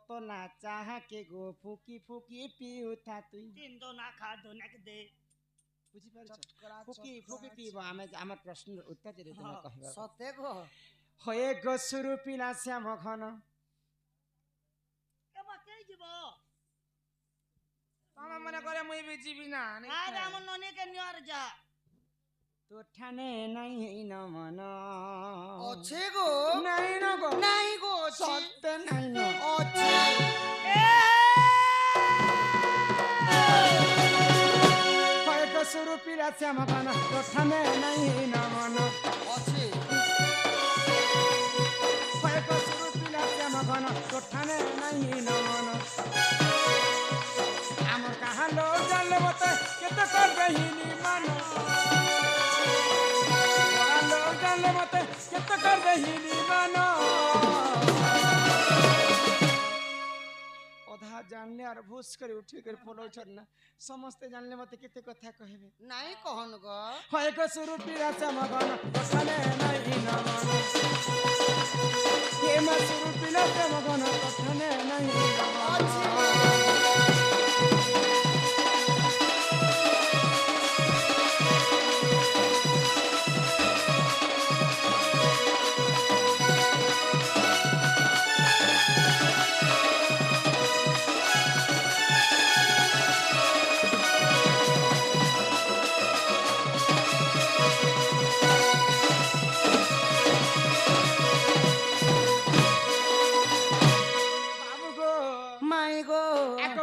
तो ना चाह के गो फुकी फुकी पिउथा तुई तीन दो ना खा दो ना दे बुझी पारछ फुकी फुकी पिबो आमे प्रश्न उत्तर दे तुमे कहबा सते गो होए गसुरु पिला श्याम घन ए बके जीवो तमा मने करे मुई भी जीवी ना अरे हम नोने के नियर जा तो ठाने नहीं न मन अच्छे गो नहीं न गो नहीं गो सत्य नहीं न अच्छे होए गसुरु पिला श्याम घन तो ठाने नहीं न मन अच्छे होए गसुरु पिला श्याम घन तो ठाने नहीं न मन आमर कहा लोग जान मते केते कर बहिनी मन लोग जान मते केते कर बहिनी मन ओधा जानले आर भूस करे उठी कर फोलो छरना समस्त जानले मते केते कथा कहबे नहीं कहन गो होय को सुरु पीरा समगन कथने नहीं न मन हे मा सुरु पीरा समगन कथने नहीं न मन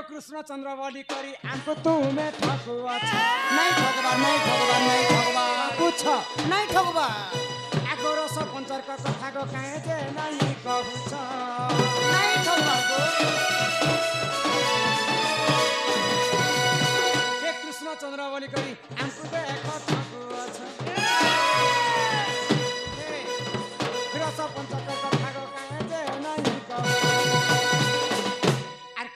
कृष्ण चंद्र बलि करी आंको तुमे ठकुआ छ नहीं ठगबा नहीं ठगबा नहीं ठगबा पूछ नहीं ठगबा आगो रस पंचर का कथा को काहे जे नहीं कहू छ नहीं ठगबा गो हे कृष्ण चंद्र बलि करी आंको देखो ठकुआ छ हे रस पंचर का कथा को काहे जे नहीं कहू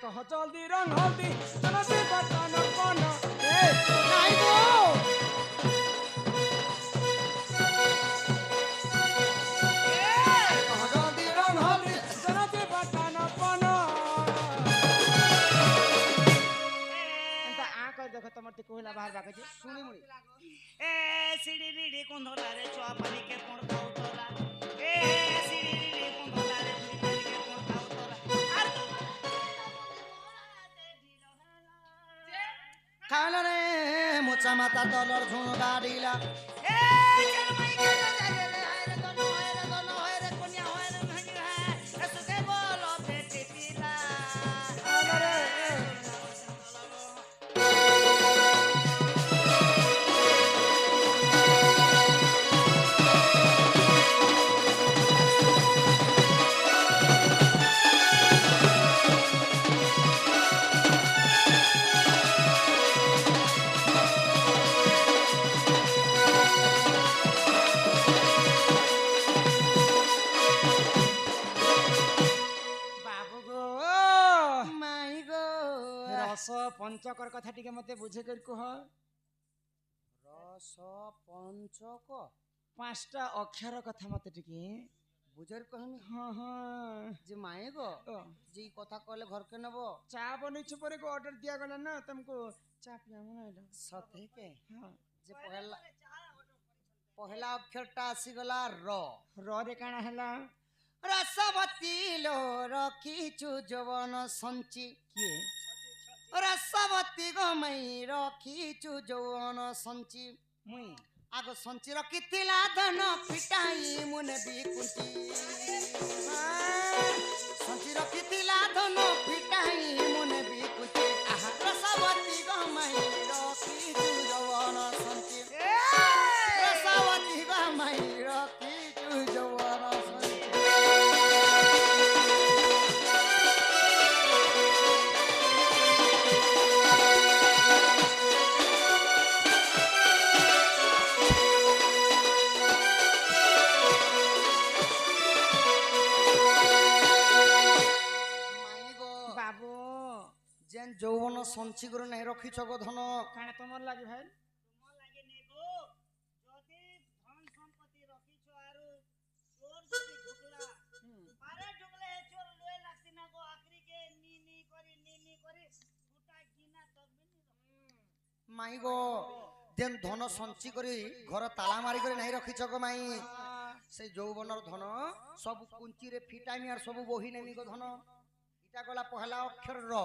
कह जल्दी रंग हल्दी चलो से बटन कोन ए नहीं गो कह जल्दी रंग हल्दी चलो से बटन कोन एंता आ कर देखो तमर ते कोहला बाहर बाके जे सुनी मुड़ी ए सिड़ी रीडी कोंधोला रे चुआ पानी के कोण खाउ तोरा ए सिड़ी रीडी कोंधोला रे बुड़ी पानी के कोण खाउ तोरा आर तो खाला रे मोचा माता डलर झुण गाडीला ए चल मई के जा रे हाय रे दोनो हाय रे कोनिया हाय रे नहीं है ऐसे के बोलो बेटी पीला अरे पंचकर कथा टिके मते बुझे कर कह रस पंचक पांचटा अक्षर कथा मते टिके बुझर कहनी हां हां जे माए गो जी कथा कहले घर के नबो चा बनै छ परे को ऑर्डर दिया गला ना तुमको चा पिया मनाइला सते के हां जे पहला अक्षरटा आसी गला र रे काना हला रसवती लो रखीचु जवन संची के रसवती गमई रखीचु जवन संची मुई आगो संची रखिथिला धन पिटाई मुने बिकुंती संची रखिथिला धन पिटाई मुने बिकुंती रसवती गमई रखीचु जवन संची रसवती गमई रखीचु जवन संची যৌবন সঞ্চি করে নাই রখিছ গো ধন কানা তোমার লাগি ভাই তোমার লাগে নে গো যদি ধন সম্পত্তি রখিছ আরু চোর যদি ঢুকলা পারে ঢুকলে হে চোর লয়ে লাগছি না গো আখরি কে ମାଇ ଗୋ ଯେନ୍ ଧନ ସଞ୍ଚି କରି ଘର ତାଲା ମାରି କରି ନାହିଁ ରଖିଛ ଗୋ ମାଇ ସେ ଯୌବନର ଧନ ସବୁ କୁଞ୍ଚିରେ ଫିଟାଇମି আর ସବୁ ବହି ନେମି ଗୋ ଧନ ଇଟା ଗଲା ପହଲା ଅକ୍ଷର ର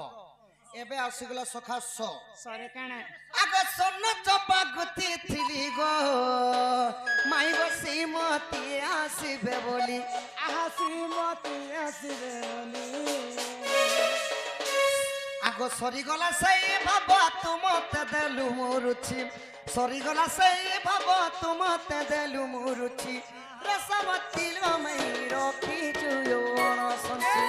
ଏବେ ଆସିଗଲା ସଖା ସ ସରେ କାଣା ଆଗ ସ୍ୱର୍ଣ୍ଣ ଚପା ଗୁଥି ଥିଲି ଗୋ ମାଇ ଗୋ ଶ୍ରୀମତୀ ଆସିବେ ବୋଲି ଆହା ଶ୍ରୀମତୀ ଆସିବେ ବୋଲି আগ সরিগলা সেই ভাব তুমতে দেলু মুরুছি সরিগলা সেই ভাব তুমতে দেলু মুরুছি রসবতী লমাই রখিছু যৌবন সঞ্চি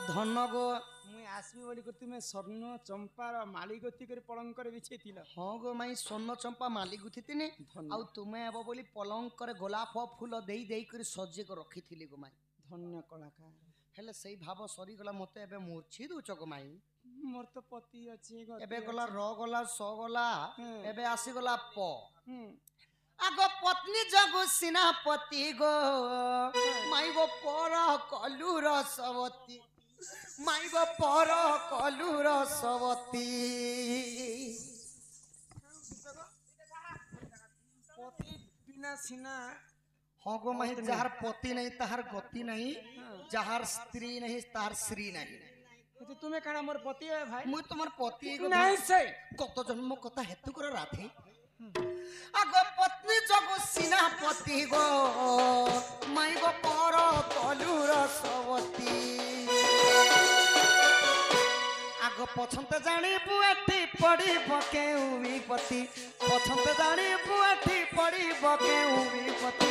ধন গো মুই আসবি বলি করে তুমি স্বর্ণ চম্পার মালি গতি করে পলঙ্করে বিছেইছিল ହଁ ଗୋ ମାଇ ସ୍ୱର୍ଣ୍ଣ ଚମ୍ପା ମାଲି ଗୁଥିତିନି ଧନ୍ୟ। ଆଉ ତୁମେ ହେବ ବୋଲି ପଲଙ୍କରେ ଗୋଲାପ ଫୁଲ ଦେଇ ଦେଇ କରି ସଜେଇ କରି ରଖିଥିଲି ଗୋ ମାଇ ଧନ୍ୟ କଳାକାର ହେଲେ ସେଇ ଭାବ ସରିଗଲା ମତେ ଏବେ ମୂର୍ଚ୍ଛି ଦଉଛ ଗୋ ମାଇ মোর তো পতি আছে গতি ଏବେ আছে। ଗଲା ର ଗଲା ସ ଗଲା ହୁଁ। ଏବେ ଆସିଗଲା ପ হুম, আগ পত্নী জগু সিনাপতি গো মাই গো পর কলু রসবতী মাই গো পর কলু রসবতী পতি বিনা সিনা हाँ गो माही जहार पति नहीं तहार गति नहीं हाँ। जहार स्त्री नहीं तार श्री नहीं তো তুমি কানা মোর পতি হয় ভাই मुई तुम्हार पति নাই সে কত জন্ম কথা হেতু করে রাধে আগ পত্নী জগু সিনাপতি গো মাই গো পর কলু রসবতী আগ পছন্দ জানিবু এটি পড়িব কেউ বিপত্তি পছন্দ জানিবু এটি পড়িব কেউ বিপত্তি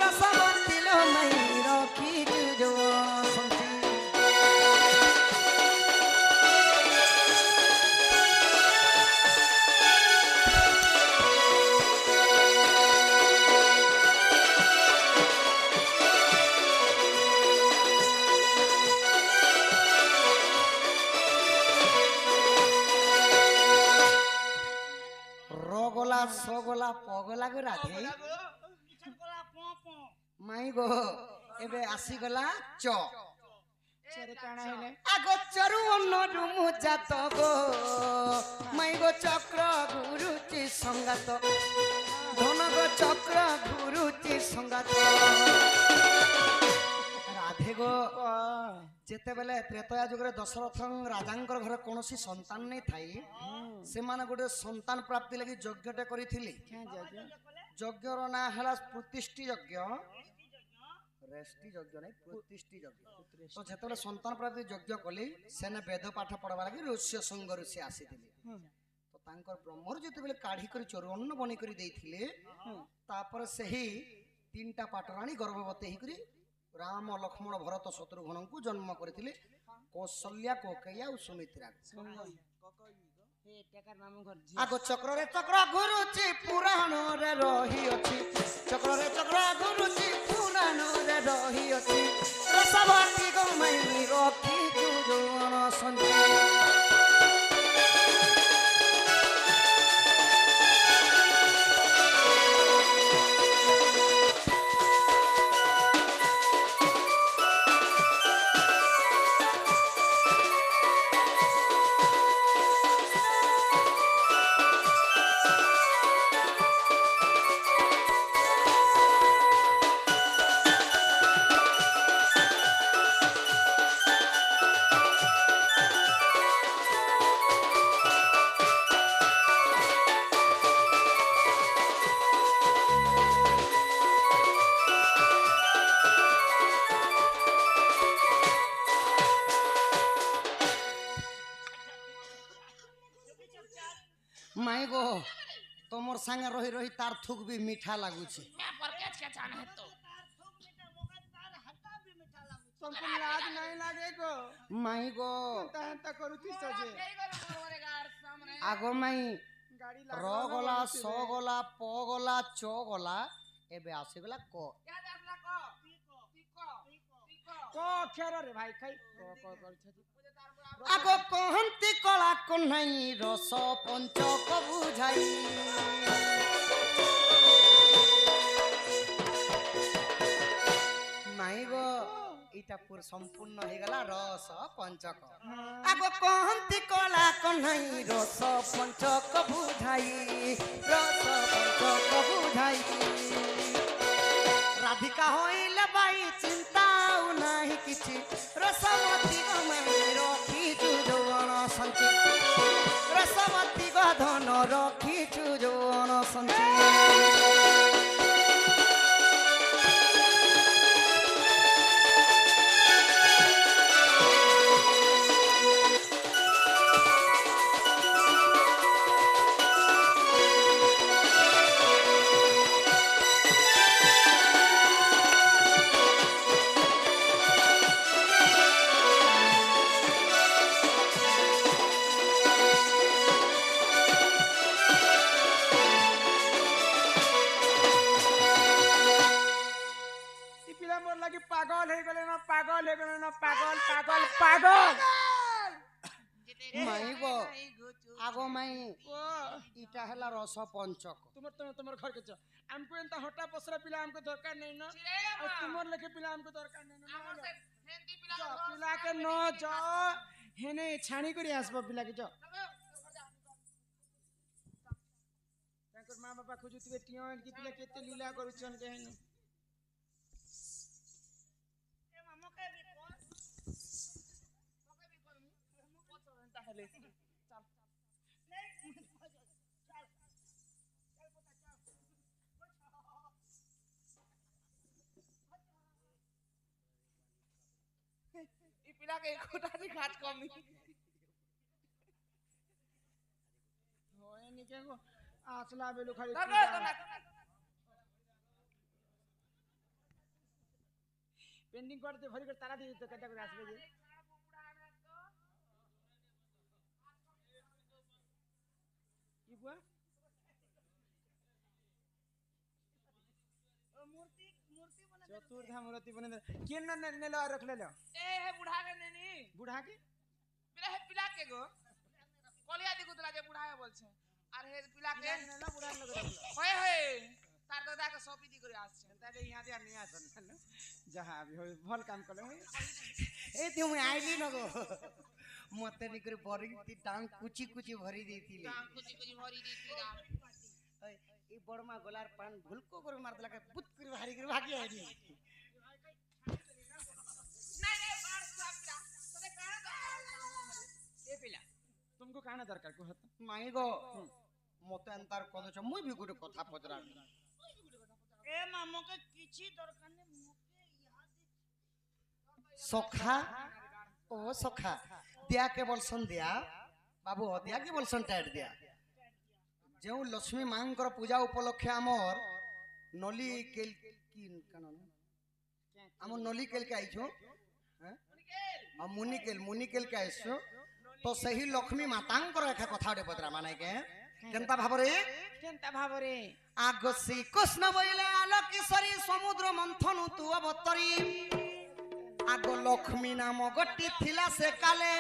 রসবতী লো মাই রখিছু যৌবন সঞ্চি রগলা সগলা পগলা গো রাধে মাই গো এবে আসিগলা চ সরে কানা হইলে আগ চরু অন্নরু মুজাত গো মাই গো চক্র গুরুচি সঙ্গাত ধন গো চক্র গুরুচি সঙ্গাত রাধে গো যেতেবেলে ত্রেতয়া যুগরে দশরথ রাজাঙ্কর ঘরে কৌশি সন্তান নেই থাই ସେମାନେ ଗୋଟେ ସନ୍ତାନ ପ୍ରାପ୍ତି ଲାଗି ଯଜ୍ଞଟେ କରିଥିଲି ଯଜ୍ଞର ନାଁ ହେଲା ପ୍ରତିଷ୍ଠି ଯଜ୍ଞ ରେଷ୍ଟି ଯଜ୍ଞ ନାହିଁ ପ୍ରତିଷ୍ଠି ଯଜ୍ଞ ତ ଯେତେବେଳେ ସନ୍ତାନ ପ୍ରାପ୍ତି ଯଜ୍ଞ କଲି ସେନେ ବେଦ ପାଠ ପଢବା ଲାଗି ଋଷ୍ୟ ଶୃଙ୍ଗ ଋଷି ଆସିଥିଲେ ତ ତାଙ୍କର ବ୍ରହ୍ମରୁ ଯେତେବେଳେ କାଢି କରି ଚରୁଅନ୍ନ ବନେଇ କରି ଦେଇଥିଲେ ତାପରେ ସେହି ତିନିଟା ପାଟରାଣୀ ଗର୍ଭବତୀ ହେଇକରି ରାମ ଲକ୍ଷ୍ମଣ ଭରତ ଶତ୍ରୁଘ୍ନଙ୍କୁ ଜନ୍ମ କରିଥିଲେ କୌଶଲ୍ୟା କୈକେୟୀ ଆଉ ସୁମିତ୍ରା আগ চক্রে চক্র ঘুরুছি পুরাণরে রহিଅଛି চক্রে চক্র ঘুরুছি পুরাণরে রহিଅଛି রসবতী গো মাই রখিছু যৌবন সঞ্চি মাই গো তোমার সাঙ্গে রহি রহি তার থুক বি মিঠা লাগুছে तुमको लाज नहीं लागे गो মাই গো ता करूती सजे আগো মাই गाड़ी র গলা স গলা প গলা চ গলা এবে আসিগলা ক को अक्षर रे भाई खाई को करछथि আগ কহন্তি কলা কন্হাই রস পঞ্চক বুঝাই মাইব এটা পুরো সম্পূর্ণ হয়ে গেল রস পঞ্চক আগ কহন্তি কলা কন্হাই রস পঞ্চক বুঝাই রস পঞ্চক বুঝাই রাধিকা হইলে বাই চিন্তাও নাই কিছু রসমতি গমাই রখিছু যৌবন সঞ্চি রসমতি গধন রখিছু যৌবন সঞ্চি पागल हो गले ना पागल हो गले ना पागल पागल पागल माइब आगो माई इटा हला रस पंचक तुमर घर के हमको एंता हटा पसरा पिला हमको दरकार नहीं ना और तुमर लेके पिला हमको दरकार नहीं ना पिला के न जाओ हेने छाणी करी आसबो पिला के जाओ ताकर मां बाबा खोजुतिबे टियोन की पिला केते लीला करूछन के हेने पिला के खोटा दी खाच कमी होए निके को आसला बेलु खाली पेंडिंग करते भरी कर तारा दे तो कटा कर आसबे जे की बुआ मूर्ति मूर्ति बना चतुर्धा मूर्ति बने केन न ने ला रख ले लो ए हे बुढ़ा के नेनी बुढ़ा के पिला हे पिला के गो कलिया दिगु तला जे बुढ़ा है बोलछे আর হে পিলা কে ना बुढ़ा लग रहा होय होय तार दादा के सौंपी दी करे आछे तारे यहां दे नहीं आसन जहां भी होय भल काम करले होय ए तुम आइली न गो मते निकर बरी ती टांग कुची कुची भरी देथिले टांग कुची कुची भरी देती ई बड़मा गोलार पान भुलको कर मार देला के पुत कर भारी कर भागी आइली नहीं नहीं बार सापरा तने काना ए पिला तुमको काना दरकार को हत माई गो मते अंतर कदो छ मुई भी गुटे कथा पजरा ए मामो के किछि दरकार ने मोके याद सखा ओ सखा दिया के बोलसन दिया बाबू दिया के बोलसन टाइट दिया जो लक्ष्मी मांकर पूजा उपलक्षे आमर नली केल की कानन हम नली केल के आइछो हैं हम मुनिकेल के आइछो तो सही लक्ष्मी मातांकर एका कथाडे पत्रा माने के केनता भाबरे आगसी कृष्ण बइले आलोकेश्वरी समुद्र मंथन तु अवतरी आगो लक्ष्मी नाम गट्टी थिला से काले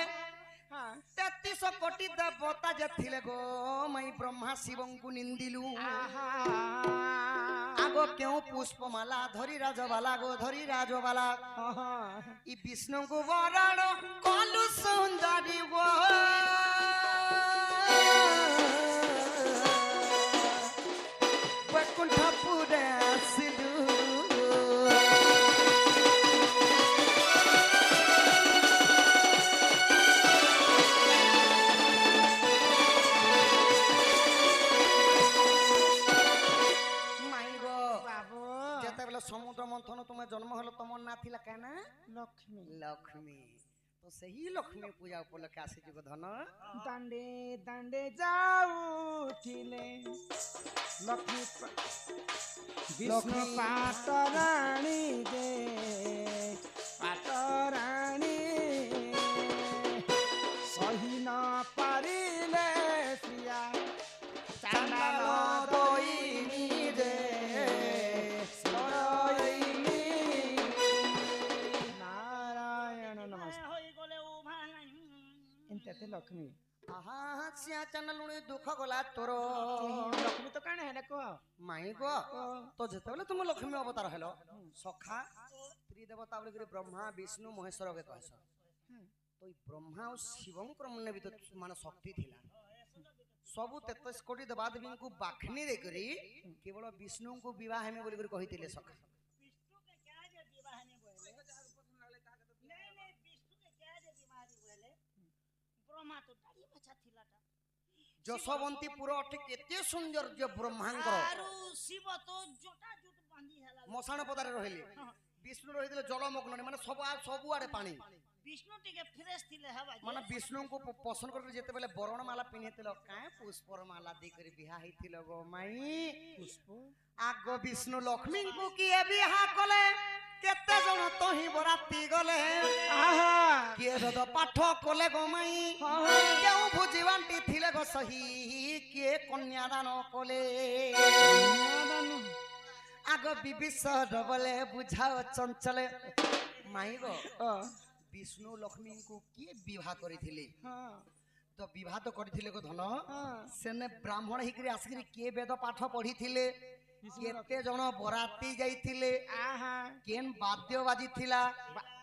33 कोटी देवता जे थिले गो मई ब्रह्मा शिवं को निंदिलु आगो क्यों पुष्पमाला धरी राजबाला गो धरी राजबाला ई विष्णु को वरण कलु सुंदरी गो वैकुंठपुरे आसिलु समुद्र मंथन तुम्हें जन्म हलो तुम ना थिला कहना लक्ष्मी लक्ष्मी तो सही लक्ष्मी पूजा उपलक्षे आसी जो धन दांडे दांडे जाऊ थिले लक्ष्मी विष्णु पाटराणी दे पाटराणी सही ना पारिले प्रिया चांदन दोइनी दे ଲକ୍ଷ୍ମୀ ଆହା ସିଆ ଚାନଲୁଣି ଦୁଃଖ ଗଲା ତୋର ଲକ୍ଷ୍ମୀ ତ କାଣ ହେଲେ କହ ମାଇଁ ଗୋ ତ ଯେତେବେଳେ ତୁମ ଲକ୍ଷ୍ମୀ ଅବତାର ହେଲ ସଖା ତ୍ରିଦେବତା ବୋଲିକରି ବ୍ରହ୍ମା ବିଷ୍ଣୁ ମହେଶ୍ୱର କେ କହିସ ତ ଏଇ ବ୍ରହ୍ମା ଆଉ ଶିବଙ୍କର ମନେ ବି ତ ମାନେ ଶକ୍ତି ଥିଲା ସବୁ 33 କୋଟି ଦେବାଦେବୀଙ୍କୁ ବାଖନି ଦେଇକରି କେବଳ ବିଷ୍ଣୁଙ୍କୁ ବିବାହ ହେମେ ବୋଲିକରି କହିଥିଲେ ସଖା विष्णु के क्या जे विवाह ने बोले नहीं नहीं विष्णु के क्या जे विवाह ने बोले ब्रह्मा तो दाढ़ी बचा थिलाटा ଯଶୋବନ୍ତୀପୁର ଅଠି କେତେ ସୌନ୍ଦର୍ଯ୍ୟ ବ୍ରହ୍ମାଙ୍କର आरु शिव तो जोटा जोट बांधी हला ମଶାଣ ପଦାରେ ରହିଲେ ବିଷ୍ଣୁ ରହିଥିଲେ ଜଳମଗ୍ନ ମାନେ ସବୁଆଡେ ପାଣି विष्णु टिके फ्रेश थिले हवा ମାନେ ବିଷ୍ଣୁଙ୍କୁ ପସନ୍ଦ କରି ଯେତେବେଳେ ବରଣ ମାଲା ପିନ୍ଧିଥିଲ କାଁ ପୁଷ୍ପର ମାଲା ଦେଇକରି ବିହା ହେଇଥିଲ ଗୋ ମାଇ ପୁଷ୍ପ ଆଗ ବିଷ୍ଣୁ ଲକ୍ଷ୍ମୀଙ୍କୁ କିଏ ବିହା କଲେ କେତେ ଜଣ ତ ହିଁ ବରାତି ଗଲେ ଆହା କିଏ ବେଦ ପାଠ କଲେ ଗୋ ମାଇ କେଉଁ ଭୋଜି ବାଣ୍ଟି ଥିଲେ ଗୋ ସହି କିଏ କନ୍ୟାଦାନ କଲେ ଆଗ ବିବିସର ବଲେ ବୁଝାଅ ଚଞ୍ଚଲେ ମାଇ ଗୋ ବିଷ୍ଣୁ ଲକ୍ଷ୍ମୀଙ୍କୁ କିଏ ବିବାହ କରିଥିଲେ ତ ବିବାହ ତ କରିଥିଲେ ଗୋ ଧନ ସେନେ ବ୍ରାହ୍ମଣ ହେଇକରି ଆସିକରି କିଏ ବେଦ ପାଠ ପଢିଥିଲେ କେତେ ଜଣ ବରାତି ଯାଇଥିଲେ ଆହା କେନ୍ ବାଦ୍ୟ ବାଜିଥିଲା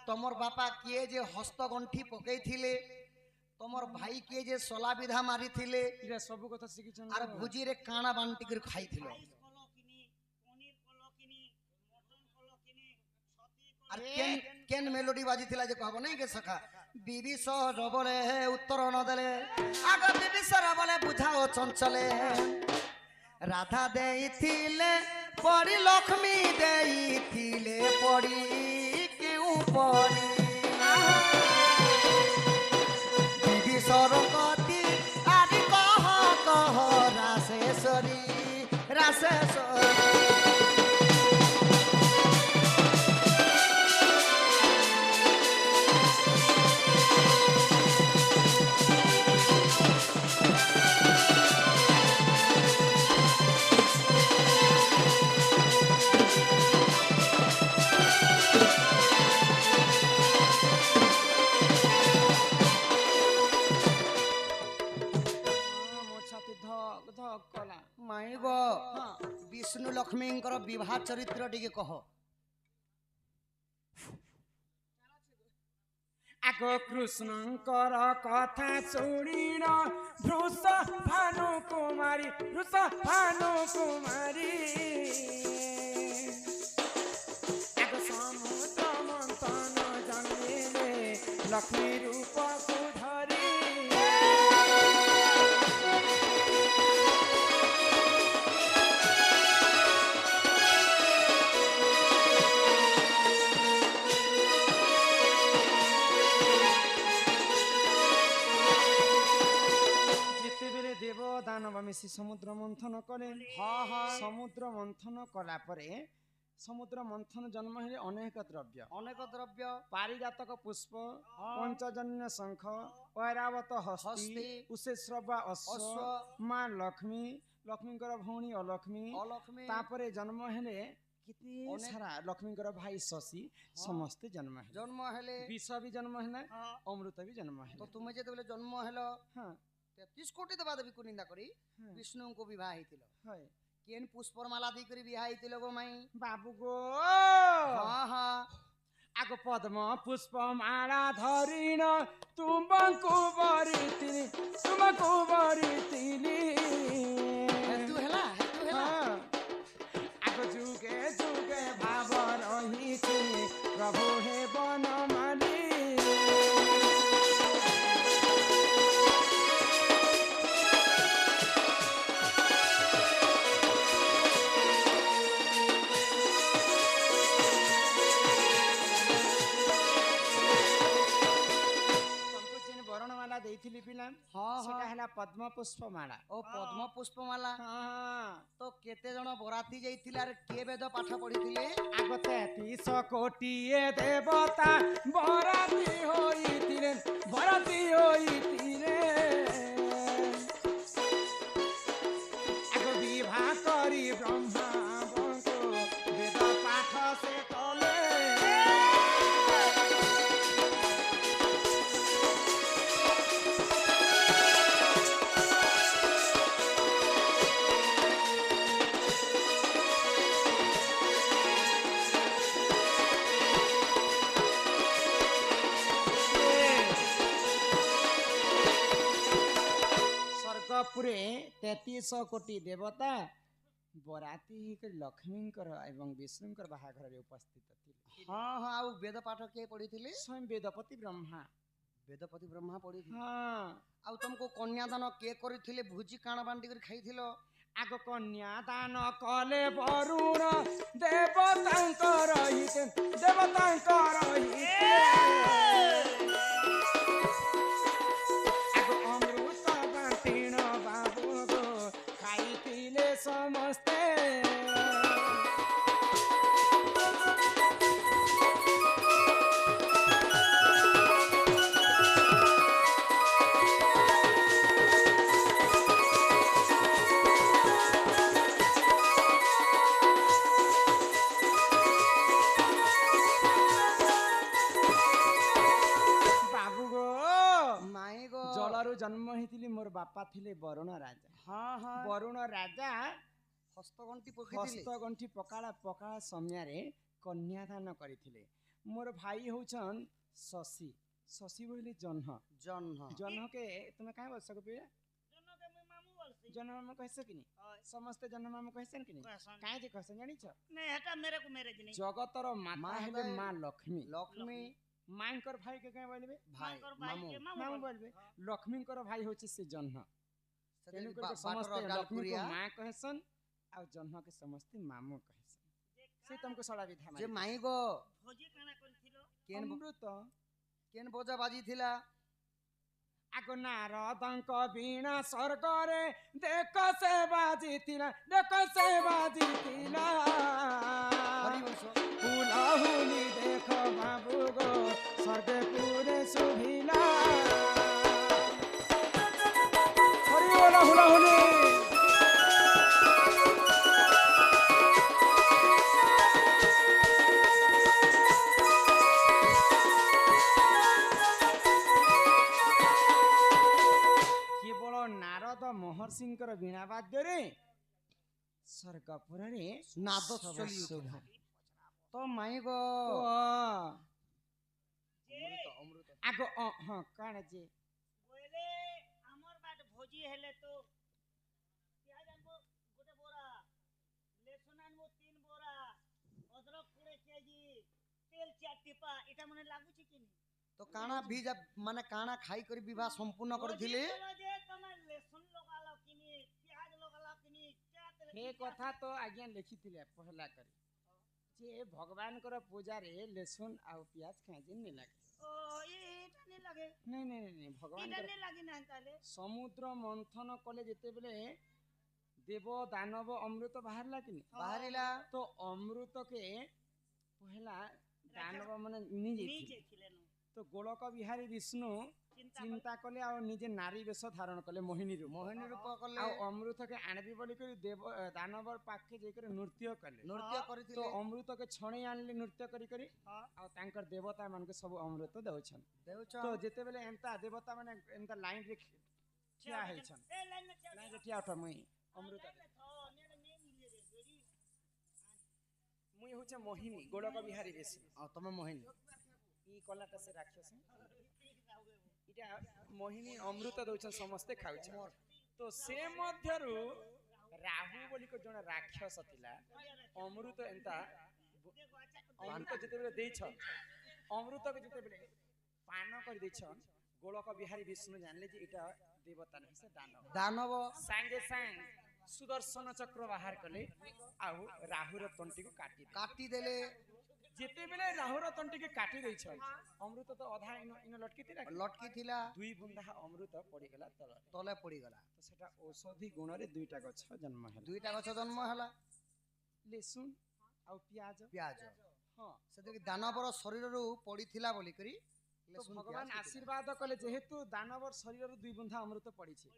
ତମର ବାପା କିଏ ଯେ ହସ୍ତ ଗଣ୍ଠି ପକେଇଥିଲେ ତମର ଭାଇ କିଏ ଯେ ସଲା ବିଧା ମାରିଥିଲେ ଇରା ସବୁ କଥା ଶିଖିଛନ୍ ଆର ଭୋଜିରେ କାଣା ବାଣ୍ଟି କରି ଖାଇଥିଲ कलो किनी पनीर कलो किनी मटन कलो किनी छती আর কেন মেলোডি বাজিଥିଲା যে কহব নাই কে সখা বিবিসর বলে উত্তর ন দেলে আগ বিবিসর বলে বুঝাও চঞ্চলে রাধা দেইছিলে পরি লক্ষ্মী দেইছিলে পরি কেউ পরি বিবিসর কতি আদি কহ কহ রাসেশ্বরী রাসেশ্বরী ମୋ ଛାତି ଧକ ଧକ କଲା ମାଇ ଗୋ ବିଷ୍ଣୁ ଲକ୍ଷ୍ମୀଙ୍କର ବିବାହ ଚରିତ୍ର ଟିକେ କହ ଆଗ କୃଷ୍ଣଙ୍କର କଥା ଶୁଣିଣ ବୃଷ ଭାନୁ କୁମାରୀ ଆଗ ସମୁଦ୍ର ମନ୍ଥନ ଜନ୍ମିଲେ ଲକ୍ଷ୍ମୀ ରୂପକୁ ଧରି ଯେତେବେଳେ ଦେବ ଦାନବ ମିଶି ସମୁଦ୍ର ମନ୍ଥନ କଲେ ସମୁଦ୍ର ମନ୍ଥନ କଲା ପରେ ସମୁଦ୍ର ମନ୍ଥନ ଜନ୍ମ ହେଲେ ଅନେକ ଦ୍ରବ୍ୟ ଅନେକ ଦ୍ରବ୍ୟ ପାରିଜାତକ ପୁଷ୍ପ ପଞ୍ଚଜନ୍ୟ ଶଙ୍ଖ ଐରାବତ ହସ୍ତି ହସ୍ତି, ଉଷେଶ୍ରବା ଅଶ୍ୱ ଅଶ୍ୱ, ମା ଲକ୍ଷ୍ମୀ ଲକ୍ଷ୍ମୀଙ୍କର ଭଉଣୀ ଅଲକ୍ଷ୍ମୀ ଅଲକ୍ଷ୍ମୀ ତାପରେ ଜନ୍ମ ହେଲେ କେତେ ଅନେକ- ସାରା ଲକ୍ଷ୍ମୀଙ୍କର ଭାଇ ଶଶୀ ସମସ୍ତେ ଜନ୍ମ ହେଲେ ଜନ୍ମ ହେଲେ ବିଷ ବି ଜନ୍ମ ହେଲା ଅମୃତ ବି ଜନ୍ମ ତ ହେଲା ତୁମେ ଯେତେବେଳେ ଜନ୍ମ ହେଲ ହଁ 33 କୋଟି ଦେବାଦେବୀକୁ ନିନ୍ଦା କରି ହଁ। ବିଷ୍ଣୁଙ୍କୁ ବିବାହ ହେଇଥିଲ হয় କେନ୍ ପୁଷ୍ପର ମାଲା ଦେଇକରି ବିବାହ ହେଇଥିଲ ଗୋ ମାଇ বাবু গো ହଁ ହଁ আগ পদ্ম পুষ্প মালা ধরিণ তুমকু বরিতিনি ହେତୁ ହେଲା ହେତୁ ହେଲା আগ যুগে যুগে ভাব রহিছি প্রভু হে বনমালী বরণমালা ଦେଇଥିଲି ପିଲା ହଁ ସେଟା ହଁ ହେଲା ପଦ୍ମ ପୁଷ୍ପ ମାଳା ଓ ପଦ୍ମ ପୁଷ୍ପମାଲା ହଁ ତ କେତେ ଜଣ ବରାତି ଯାଇଥିଲେ ଆରେ କିଏ ବେଦ ପାଠ ପଢିଥିଲେ ଆଗ 33 କୋଟିଏ ଦେବତା ବରାତି ହୋଇଥିଲେ ଆଗ ବିବାହ କରି ବ୍ରହ୍ମାଙ୍କୁ ବେଦ ପାଠ ସେ କଲେ 33 କୋଟି ଦେବତା ବରାତି ହେଇକରି ଲକ୍ଷ୍ମୀଙ୍କର ଏବଂ ବିଷ୍ଣୁଙ୍କର ବାହାଘରରେ ଉପସ୍ଥିତ ଥିଲେ। ହଁ ହଁ ଆଉ ବେଦ ପାଠ କିଏ ପଢିଥିଲେ? ସ୍ୱୟଂ ବେଦପତି ବ୍ରହ୍ମା। ବେଦପତି ବ୍ରହ୍ମା ପଢିଥିଲେ। ହଁ ଆଉ ତମକୁ କନ୍ୟାଦାନ କିଏ କରିଥିଲେ? ଭୋଜି କାଣ ବାଣ୍ଟି କରି ଖାଇଥିଲ? ଆଗ କନ୍ୟା ଦାନ କଲେ ବରୁଣ ଦେବତାଙ୍କର ହିତେ ଦେବତାଙ୍କର ହିତେ ଆଗ ଅମୃତ ବାଣ୍ଟିଣ ବାବୁ ଗೋ ଖାଇଥିଲେ ସମସ୍ତେ। ବାବୁ ଗୋ ମାଇଁ ଗୋ। ଜଳରୁ ଜନ୍ମ ହେଇଥିଲି ମୋର ବାପା ଥିଲେ ବରୁଣ ରାଜା। ହଁ ହଁ ବରୁଣ ରାଜା ହସ୍ତଗଣ୍ଠି ପକେଇଥିଲେ। ହସ୍ତଗଣ୍ଠି ପକାଳା ପକାଳା ସମୟରେ କନ୍ୟାଦାନ କରିଥିଲେ। ମୋର ଭାଇ ହଉଛନ୍ ଶଶୀ। ଶଶୀ ବୋଇଲେ ଜହ୍ନ। ଜହ୍ନ ଜହ୍ନକେ ତୁମେ କାହିଁ ବସ ପିଲା ଜନକେ ମୁଇ ମାମୁ ବୋଲସି ଜହ୍ନ ମାମୁ କହିସ କିନି হয় ସମସ୍ତେ ଜହ୍ନ ମାମୁ କହିସନ୍ କିନି কয়সন କାହିଁ ଯେ କହିସନ୍ ଜାଣିଛ নে হেটা মেরে কো মেরে জিনি ଜଗତର ମା ମାତା ହେଲେ ହେଲେ ମା ଲକ୍ଷ୍ମୀ। ଲକ୍ଷ୍ମୀ ମାଙ୍କର ଭାଇ କେ କାହିଁ ବୋଲବେ ଭାଇ মাঙ্কর ভাই ମାମୁ কে ମାମୁ মামু ବୋଲବେ। ଲକ୍ଷ୍ମୀଙ୍କର ଭାଇ ହଉଛି ସେ ଜହ୍ନ। ତେଣୁ ସେଥିରେ କରି ସମସ୍ତେ ବାଟର ଲକ୍ଷ୍ମୀକୁ ଡାଲପୁରିଆ ମା କହେସନ୍ ଆଉ ଜହ୍ନକେ ସମସ୍ତେ ମାମୁ କହେସନ୍। ସେ ତମକୁ ସଳା ବିଧା ଯେ ମାରି ମାଇଁ ଗୋ ভোজি কানা করিছিল କେନ୍ ଅମୃତ କେନ୍ ବଜା ବାଜିଥିଲା? ଆଗ ନାରଦଙ୍କ ବୀଣା ସ୍ୱର୍ଗରେ ଦେଖ ସେ ବାଜିଥିଲା ଦେଖ ସେ ବାଜିଥିଲା ହରିବଂଶ ଫୁଲ ହୁଲି ଦେଖ ବାବୁ ଗো ସ୍ୱର୍ଗେ ପୁରେ ଶୁଭିଲା। ହରିବୋଲ ହୁଲା ହୁଲି। କେବଳ ନାରଦ ମହର୍ଷିଙ୍କର ବୀଣା ବାଦ୍ୟରେ ସ୍ୱର୍ଗପୁରରେ ନାଦ ସଭା ଚଲି ଶୋଭା। ତ ମାଇଁ ଗୋ ଓ, ଅମୃତ ଅମୃତ ଆଗ ହଁ କାଣ ଯେ বলে আমার বাট ভোজি হেলে তো পেঁয়াজ আনবো গোটে বোরা লেসুন আনবো 3 বোরা অদরক 20 কেজি তেল 4 টিপা এটা মনে লাগুছি কিনি তো কাଣା বীজ মানে কাଣା খাই କରି বিবাহ সম্পূর্ণ କରିଥିଲେ? যে তোমার লেসুন লগালো কিনি পেঁয়াজ লগালো কিনি চা তেল ଏ କଥା ତ ଆଜ୍ଞା ଲେଖିଥିଲେ ପହଲା କରି ଯେ ଭଗବାନଙ୍କର ପୂଜାରେ ଲେସୁନ ଆଉ ପିଆଜ କାହିଁକି ନି ଲାଗେ। ও এটা নি লাগে ନାଇଁ ନାଇଁ ନାଇଁ এটা ଭଗବାନଙ୍କର নি লাগি না তাহলে ସମୁଦ୍ର ମନ୍ଥନ କଲେ ଯେତେବେଳେ ଦେବ ଦାନବ ଅମୃତ ବାହାରିଲା କି ନି ବାହାରିଲା ତ ଅମୃତକେ ପହଲା ଦାନବ ମାନେ ନିଜେ নিজে ছিলেন ତ ଗୋଳକ ବିହାରୀ ବିଷ୍ଣୁ চিন্তা ଚିନ୍ତା କଲେ ଆଉ ନିଜେ ନାରୀ ବେଶ ଧାରଣ କଲେ ମୋହିନୀ ରୂପ ମୋହିନୀ ରୂପ କଲେ ଆଉ ଅମୃତକେ ଆଣିବି ବୋଲିକରି ଦେବ ଦାନବର ପାଖେ ଯାଇକରି ନୃତ୍ୟ କଲେ। ନୃତ୍ୟ ତ କରିଥିଲେ ଅମୃତକେ ଛଣେଇ ଆଣିଲେ ନୃତ୍ୟ କରି କରି ହଁ ଆଉ ତାଙ୍କର ଦେବତା ମାନଙ୍କୁ ସବୁ ଅମୃତ ଦଉଛନ୍। ଦେଉଛ ତ ଯେତେବେଳେ ଏନ୍ତା ଦେବତା ମାନେ ଏନ୍ତା ଲାଇନ ରେ ଠିଆ ହେଇଛନ୍ এ লাইন না ଲାଇନ ରେ ଠିଆ ଉଠ ମୁଇଁ ଅମୃତ ମୁଇଁ ହଉଛେ ମୋହିନୀ ଗୋଳକ ବିହାରୀ ବେଶୀ ଆଉ ତମେ ମୋହିନୀ ଇ କଲାଟା ସେ ରାକ୍ଷସ ଇଟା ମୋହିନୀ ଅମୃତ ଦଉଛନ୍ ସମସ୍ତେ ଖାଉଛନ୍। ତ ସେ ମଧ୍ୟରୁ ରାହୁ ବୋଲି ଜଣେ ରାକ୍ଷସ ଥିଲା ଅମୃତ ଏନ୍ତା ଅମୃତ ଯେତେବେଳେ ଦେଇଛନ୍ ଅମୃତକୁ ଯେତେବେଳେ ପାନ କରି ଦେଇଛନ୍ ଗୋଳକ ବିହାରୀ ବିଷ୍ଣୁ ଜାଣିଲେ ଯେ ଏଇଟା ଦେବତା ନାହିଁ ସେ ଦାନବ। ଦାନବ ସାଙ୍ଗେ ସାଙ୍ଗ ସୁଦର୍ଶନ ଚକ୍ର ବାହାର କଲେ ଆଉ ରାହୁର ତଣ୍ଟିକୁ କାଟିଦେଲେ ଯେତେବେଳେ ରାହୁର ତଣ୍ଟିକି କାଟି ଦେଇଛନ୍ ଅମୃତ ତ ଅଧା ଇନ ଲଟକି ଥିଲା ଲଟକି ଥିଲା ଦୁଇ ବୁନ୍ଦା ଅମୃତ ପଡିଗଲା ତଳରେ। ତଲେ ପଡିଗଲା। ତ ସେଟା ଔଷଧି ଗୁଣରେ ଦୁଇଟା ଗଛ ଜନ୍ମ ହେଲା ଦୁଇଟା ଗଛ ଜନ୍ମ ହେଲା ଲେସୁନ ଆଉ ପିଆଜ। ପିଆଜ ହଁ ସେତିକି ଦାନବର ଶରୀରରୁ ପଡିଥିଲା ବୋଲିକରି ତ ଭଗବାନ ଆଶୀର୍ବାଦ କଲେ ଯେହେତୁ ଦାନବର ଶରୀରରୁ ଦୁଇ ବୁନ୍ଦା ଅମୃତ ପଡିଛି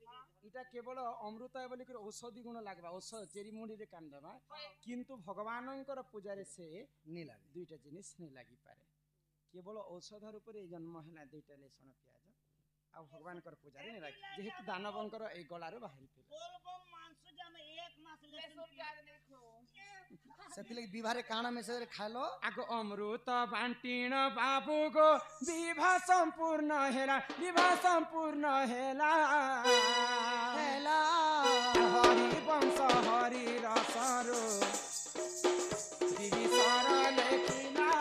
ଏଇଟା କେବଳ ଅମୃତ ବୋଲିକରି ଔଷଧି ଗୁଣ ଲାଗବା ଔଷଧ ଚେରି ମୁଣ୍ଡିରେ କାମ ଦେବା କିନ୍ତୁ ଭଗବାନଙ୍କର ପୂଜାରେ ସେ ନି ଲାଗେ ଦୁଇଟା ଜିନିଷ ନେଇ ଲାଗିପାରେ କେବଳ ଔଷଧ ରୂପରେ ଜନ୍ମ ହେଲା ଦୁଇଟା ଲେସୁନ ପିଆଜ ଆଉ ଭଗବାନଙ୍କର ପୂଜାରେ ନେଇ ଲାଗି ଯେହେତୁ ଦାନବଙ୍କର ଏଇ ଗଳାରୁ ବାହାରିଥିଲା। बोलबम मानसो जे हम एक मास लेसन ସେଥିଲାଗି ବିବାହରେ କାଣା ମିଶେରେ ଖାଇଲ ଆଗ ଅମୃତ ବାଣ୍ଟିଣ ବାବୁ ଗೋ ବିବାହ ସମ୍ପୂର୍ଣ୍ଣ ହେଲା ହେଲା ହରି ବଂଶ ହରି ରସରୁ ବିବିସର ଲେଖିଲା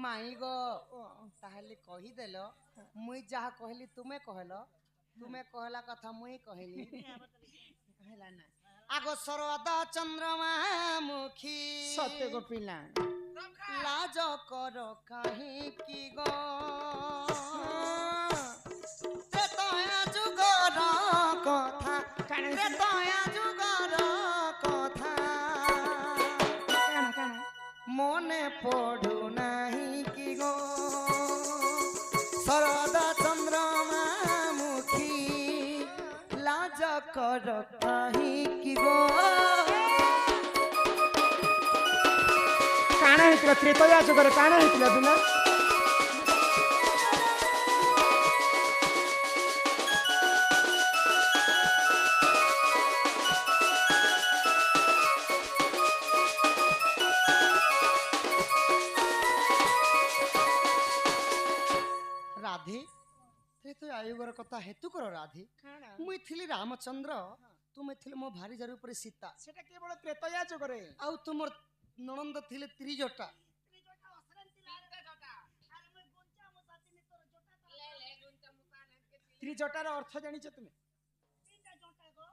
ମାଇ ଗো ତାହେଲେ କହିଦେଲ ମୁଇଁ ଯାହା କହିଲି ତୁମେ କହିଲ ତୁମେ କହିଲା କଥା ମୁଇଁ କହିଲି ହେଲା ନା ଆଗ ଶରଦ ଚନ୍ଦ୍ରମା ମୁଖୀ ସତ୍ୟ ଗো ପିଲା ଲାଜ କର କାହିଁକି ଗೋ ତ୍ରେତୟା ଯୁଗର କଥା ତ୍ରେତୟା ଯୁଗର କଥା মনে পড়ু নাহি কি গো শরদ চন্দ্রমা মুখী লাজ কর কাহি কি গো କାଣା ହେଇଥିଲା ତ୍ରେତୟା ଯୁଗରେ କାଣା ହେଇଥିଲା ପିଲା রাধে ত্রেতয়া আয়োগর কথা হেতু কর রাধে মুই থিলি রামচন্দ্র তুমি থিলে মো ভারিজার উপরে সীতা সেটা কেবল ত্রেতয়া যুগরে আউ তোমার ননন্দ থিলে ত্রিজটা ত্রিজটার অর্থ জানিছ তুমি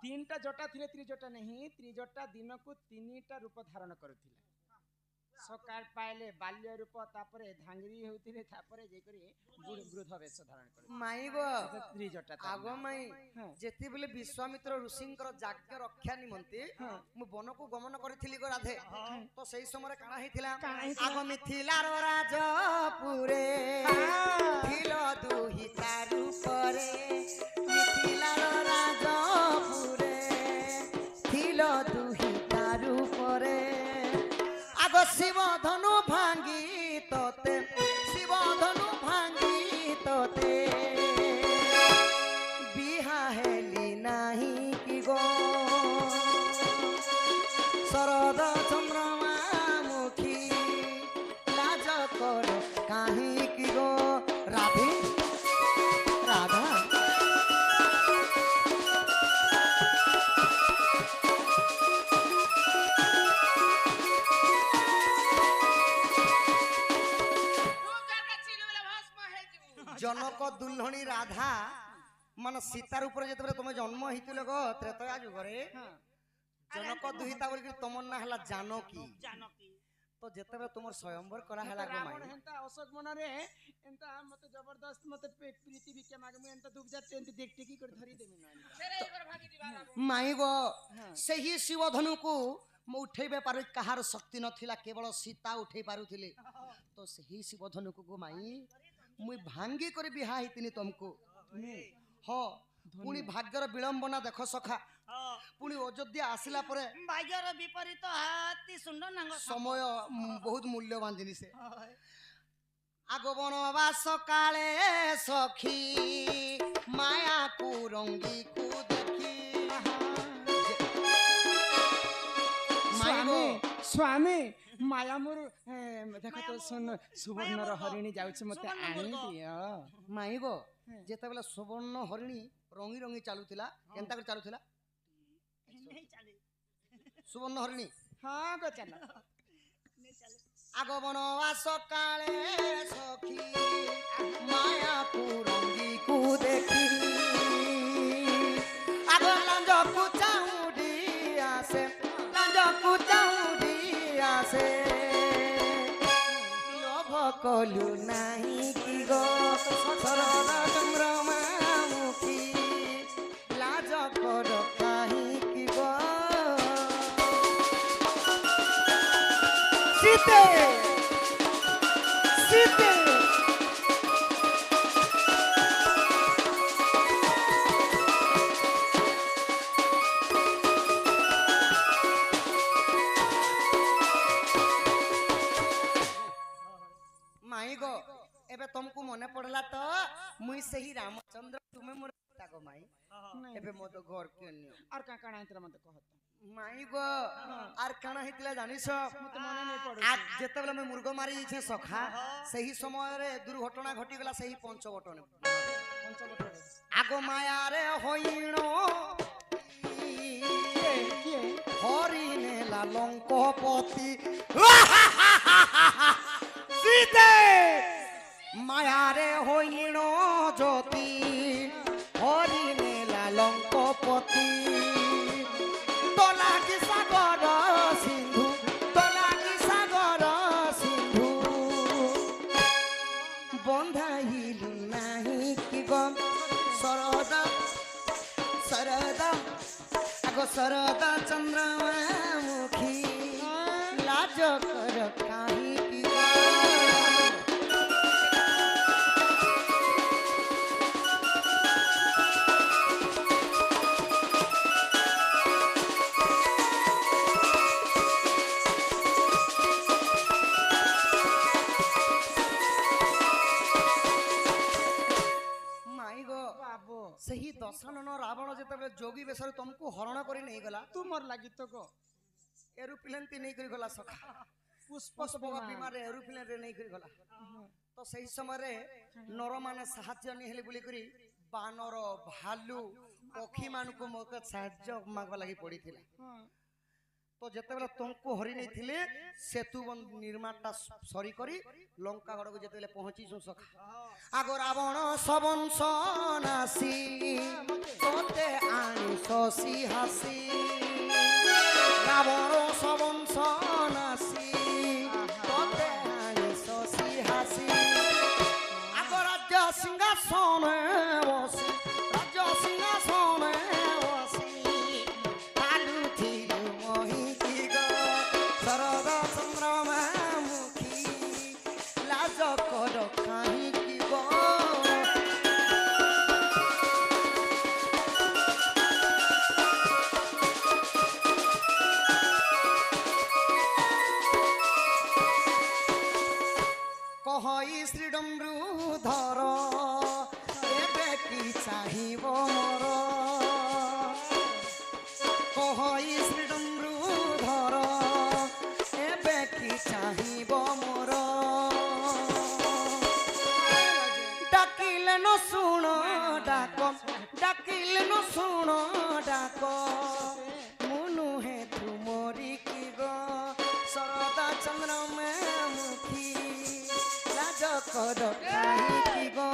তিনটা জটা ଥିଲେ ত্রিজটা नहीं ত্রিজটা দিনକୁ তিনিটা রূপ ধারণ କରୁଥିଲେ সকাল পাইলে বাল্য রূপ তারপরে ধাঙ্গরি হউଥିଲେ তারপরে যে করে বৃদ্ধ বেশ ধারণ করে মাই গো ত্রিজটা আগ মাই যেতেবেলে বিশ্বামিত্র ঋষিঙ্কর যাজ্ঞ রক্ষা নিমন্তে মু বনকু গমন করিଥିଲି গো রাধে তো সেই সময় কাଣା হইଥିଲା আগ মিথিলার রাজপুরে থিল দুহি তার উপরে মিথিলার রাজপুরে থিল দুহি তার উপরে আগ শিব ধনু ভাঙ্গি তোতে শিব ধনু ভাঙ্গি তোতে বিহা হেলি নাহি কি গো শরদ চন্দ্রমা মুখী লাজ কর কাহি কি গো রাধে রাধা জনক দুল্হণী রাধা মানে সীতার উপরে যেতবে তুমি জন্ম হইছিল গো ত্রেতয়া যুগরে জনক দুহিতা বলি তোমার না হলা জানকী জানকী তো যেতবে তোমার স্বয়ম্বর করা হলা গো মাই হেন্তা অশোক মନରେ এন্তা মতে জবরদস্ত মতে প্রীতি বিকে মাগে মু এন্তা দুবজাত এন্তা দেখতে কি করে ধরি দেমি না মাই গো ସେହି ଶିବ ଧନୁକୁ ମୁଁ ଉଠେଇବେ ପାରୁ କାହାର ଶକ୍ତି ନଥିଲା କେବଳ ସୀତା ଉଠେଇ ପାରୁଥିଲେ ତ ସେହି ଶିବ ଧନୁକୁ ଗো ମାଇ ମୁଇଁ ଭାଙ୍ଗି କରି ବିହା ହେଇଥିନି ତମକୁ ହଁ ପୁଣି ଭାଗ୍ୟର ବିଳମ୍ବନା ଦେଖ ସଖା ପୁଣି ଅଯୋଧ୍ୟା ଆସିଲା ପରେ ଭାଗ୍ୟର ବିପରୀତ ହାତୀ ସୁଣ୍ଡ ନାଙ୍ଗ ସମୟ ବହୁତ ମୂଲ୍ୟବାନ ଜିନିଷ ଆଗ ବନବାସ କାଳେ ସଖୀ ମାୟାକୁ ରଙ୍ଗିକୁ ଦେଖି ସ୍ୱାମୀ ସ୍ୱାମୀ ମାୟା ମୋର ଦେଖ ତ ସୁବର୍ଣ୍ଣର ହରିଣୀ ଯାଉଛି ମତେ ଆଣି ଦିଅ ମାଇ ଗো ଯେତେବେଳେ ସୁବର୍ଣ୍ଣ ହରିଣୀ ରଙ୍ଗି ରଙ୍ଗି ଚାଲୁଥିଲା କେନ୍ତା କରି ଚାଲୁଥିଲା ସୁବର୍ଣ୍ଣ ହରିଣୀ ହଁ ଗো ଚାଲ ଆଗ ବନବାସ କାଳେ ସଖୀ ମାୟାକୁ ରଙ୍ଗିକୁ ଦେଖି ଆଗ ଲାଞ୍ଜକୁ ଚାଉଁଡି ଆସେ ଲାଞ୍ଜକୁ ଚାଉଁଡି ଆସେ ଲୋଭ କଲୁ ନାହିଁ କି ଗো ଶରଦ ଚନ୍ଦ୍ରମା ମୁଖୀ ଲାଜ କର କାହିଁକି ଗো ସୀତେ ସୀତେ एबे तुमको मने पड़ला तो मुई सही रामचंद्र तुम्हें मोर पिता गो माई नहीं एबे मो तो घर के नियो और का काना इतरा मते कहत माई गो आर काना हितला जानिस मते मने नहीं पड़ो आज जेते बेला मैं मुर्ग मारी छे सखा सही समय रे दुर्घटना घटी गला सही पंचवटने पंचवट आगो माया रे होइणो किए हरिणे लंकोपति सीते माया रे होइणो ज्योति हरिणे लंकोपति तोला की सागर सिंधु तोला की सागर सिंधु बंधाइलु नाही कि गम सरदा सरदा आगो सरदा चंद्रमुखी लाज कर काही की गम बाबू सही दशानन रावण जेतबे जोगी बेसर तुमको हरण करी नहीं गला तू मोर लागी तो को एरोप्लेन ती नहीं करी गला सखा पुष्प पुष्प विमान रे एरोप्लेन रे नहीं करी गला तो सही समय रे नर माने साहाय्य नहीं हेली बोली करी बानर भालू पक्षी मान को मके साहाय्य मागवा लागि पड़ी थिला तो जेतेबेला तुमको हरि नहीं थिले सेतु बंध निर्माणटा सरी करी लंका गड़ को जेतेबेले पहुंची सो सखा आगो रावण सबंश नासी तोते आनी सोसी हासी रावण सबंश नासी तोते आनी सोसी हासी आगो राज्य सिंहासन बसी राज्य सिंहासन बसी आलू थिलु मोहि की गो शरद चंद्रमा मुखी लाज कर काहि की गो कहई श्रीडम्रू धर एबे की चाहिब मोर कहई श्रीडम्रू धर एबे की चाहिब मोर डाकिले न सुण डाक डाकिले न सुण डाक मुनु हे तुमरी की गो शरदा चंद्रमा मुखी लाज कर काहि की गो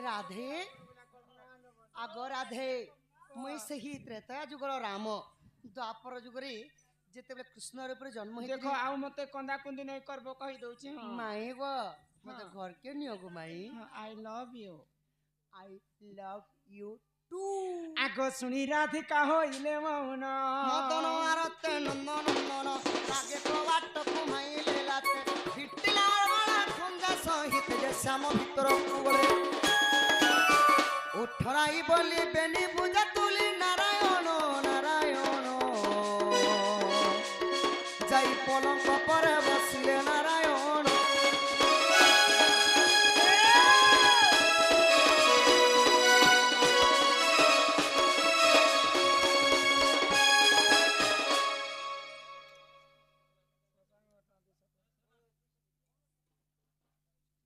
राधे आगो राधे मुई सही त्रेता जुगर राम द्वापर जुगरे जेतेबेले कृष्ण रूप रे जन्म देखो आउ मते कंदा कुंदी नहीं करबो कहि दउची माई गो मते घर के नियो गो माई I love you I love you too आगो सुनी राधिका होइले मौन मदन आरते नंदन नंदन लागे प्रवाट कुमाई लेलाते हिटला वाला खंगा सहित जे श्याम भीतर कुबले उठराई बोली बेनी पूजा तुली नारायण नारायण जाई पलंक परे बसिले नारायण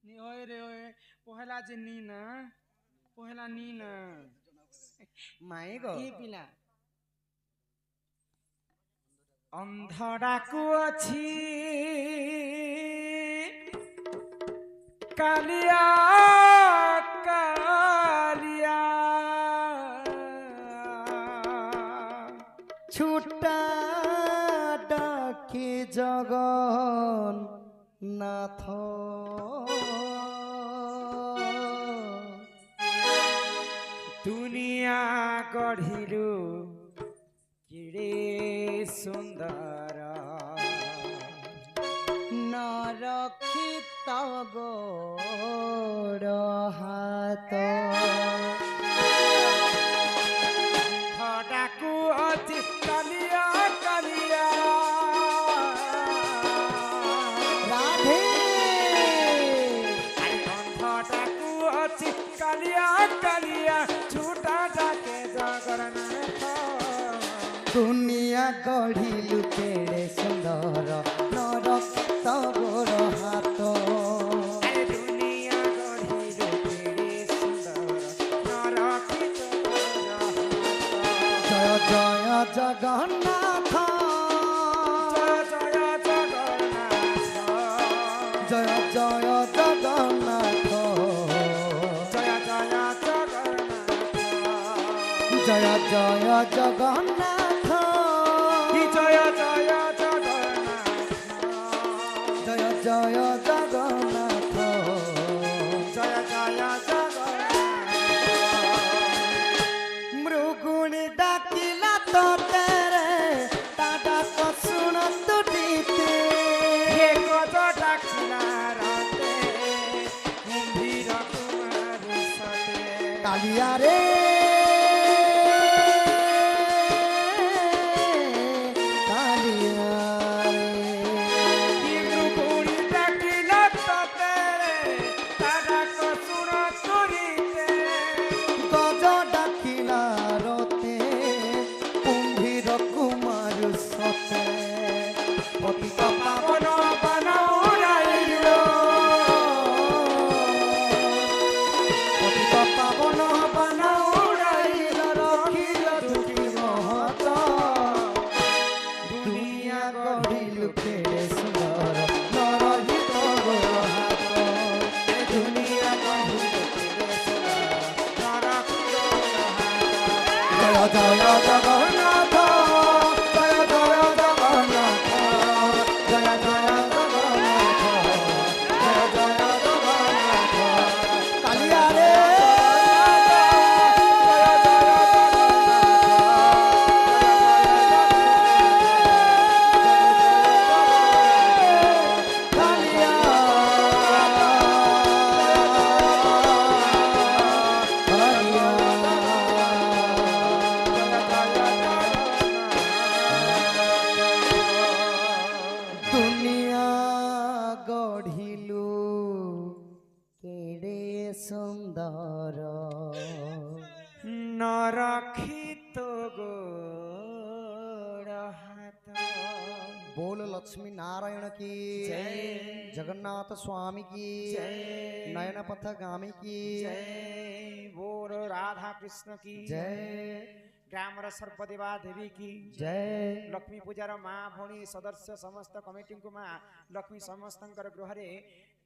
नी होय रे होय पहला जे नी ना पहला नी ना माई गो ई पिला अंधडाकू अछि कालिया कालिया छुटा डाके जगन नाथ तू ଗଢ଼ିଲୁ କେଡ଼େ ସୁନ୍ଦର ନରକ୍ଷିତ ଗୋଡ଼ ହାତ ଖଟାକୁ ଅଛି କାଲିଆ କାଲିଆ ରାଧେ ଖଟାକୁ ଅଛି କାଲିଆ କାଲିଆ ଛୁଟା ଡାକେ ଜଗନ୍ନାଥ ଦୁନିଆ ଗଢ଼ିଲୁ କେଡ଼େ ସୁନ୍ଦର ନରକ୍ଷିତ ଗୋଡ଼ ହାତ ଦୁନିଆ ଗଢ଼ିଲୁ କେଡ଼େ ସୁନ୍ଦର ନରକ୍ଷିତ ଗୋଡ଼ ହାତ। ଜୟ ଜୟ ଜଗନ୍ନାଥ ଜୟ ଜୟ ଜଗନ୍ନାଥ ଜୟ ଜୟ ଜଗନ୍ନାଥ ଜୟ ଜୟ ଜଗନ୍ନାଥ ଜୟ ଜୟ ଜଗନ୍ନାଥ ଜୟ ଜୟ ଜଗନ୍ନାଥ ଜୟ ଜୟ ଜଗନ୍ନାଥ ଜୟ ଜୟ ଜଗନ୍ନାଥ ମୃଗୁଣୀ ଡାକିଲା ତୋତେରେ ତା ଡାକ ଶୁଣ ତୁଟିତେ ହେ ଗଜ ଡାକିଲା ରାତେ କୁମ୍ଭୀର କୁମାର ସତେ କାଳିଆରେ ମୃଗୁଣୀ ଡାକିଲା ତତେ ତା ଡାକ ଶୁଣ ତୁରିତେ ଗଜ ଡାକିଲା ରତେ କୁମ୍ଭୀର କୁମାର ସତେ ପତିତ ପାବନ ବନ ଉଡ଼ାଇଲ ପତିତ ପାବନ ବନ ଉଡ଼ାଇଲ ରଖିଲ ଦୁଃଖୀ ମହତ ଦୁନିଆ ଗଢ଼ିଲୁ କେଡ଼େ ସୁନ୍ଦର ନରହିତ ଗୋଡ଼ ହାତ ଦୁନିଆ ଗଢ଼ିଲୁ କେଡ଼େ ସୁନ୍ଦର ଜୟ ଜୟ ଜଗନ୍ନାଥ ଜୟ ଜୟ ଜଗନ୍ନାଥ ଜୟ ଜୟ ଜଗନ୍ନାଥ ଜୟ ଜୟ ଜଗନ୍ନାଥ କାଳିଆରେ ଦୁନିଆ ଗଢ଼ିଲୁ କେଡ଼େ ସୁନ୍ଦର ନରକ୍ଷିତ ଗୋଡ଼ ହାତ बोल लक्ष्मी नारायण की जय। जगन्नाथ स्वामी की जय। नयन पथ गामी की जय बोल राधा कृष्ण की जय ग्रामर सर्पदेवा देवी की जय लक्ष्मी पूजार माँ भौणी सदस्य समस्त कमिटी को माँ लक्ष्मी समस्त गृह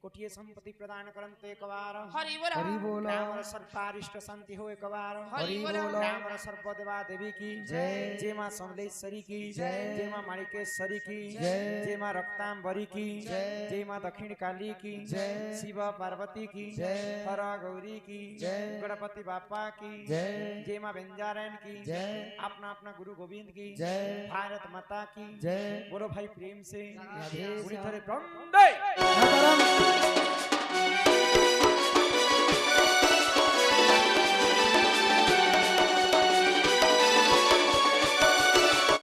कोटिए संपत्ति प्रदान करते एक बार हरि बोल ग्रामर सर्पारिष्ट शांति हो एक बार हरि बोल ग्रामर सर्पदेवा देवी की जय। जय माँ समलेश्वरी की जय। जय माँ माणिकेश्वरी की जय। जय माँ रक्तांबरी की जय। जय माँ दक्षिण काली की जय। शिव पार्वती की जय। हर गौरी की जय। गणपति बापा की जय। जय माँ बेंजारन की जय। अपना अपना गुरु गोविंद की जय। भारत माता की जय बोलो भाई प्रेम से राधे पूरी श्याम। तरह बंदे नगर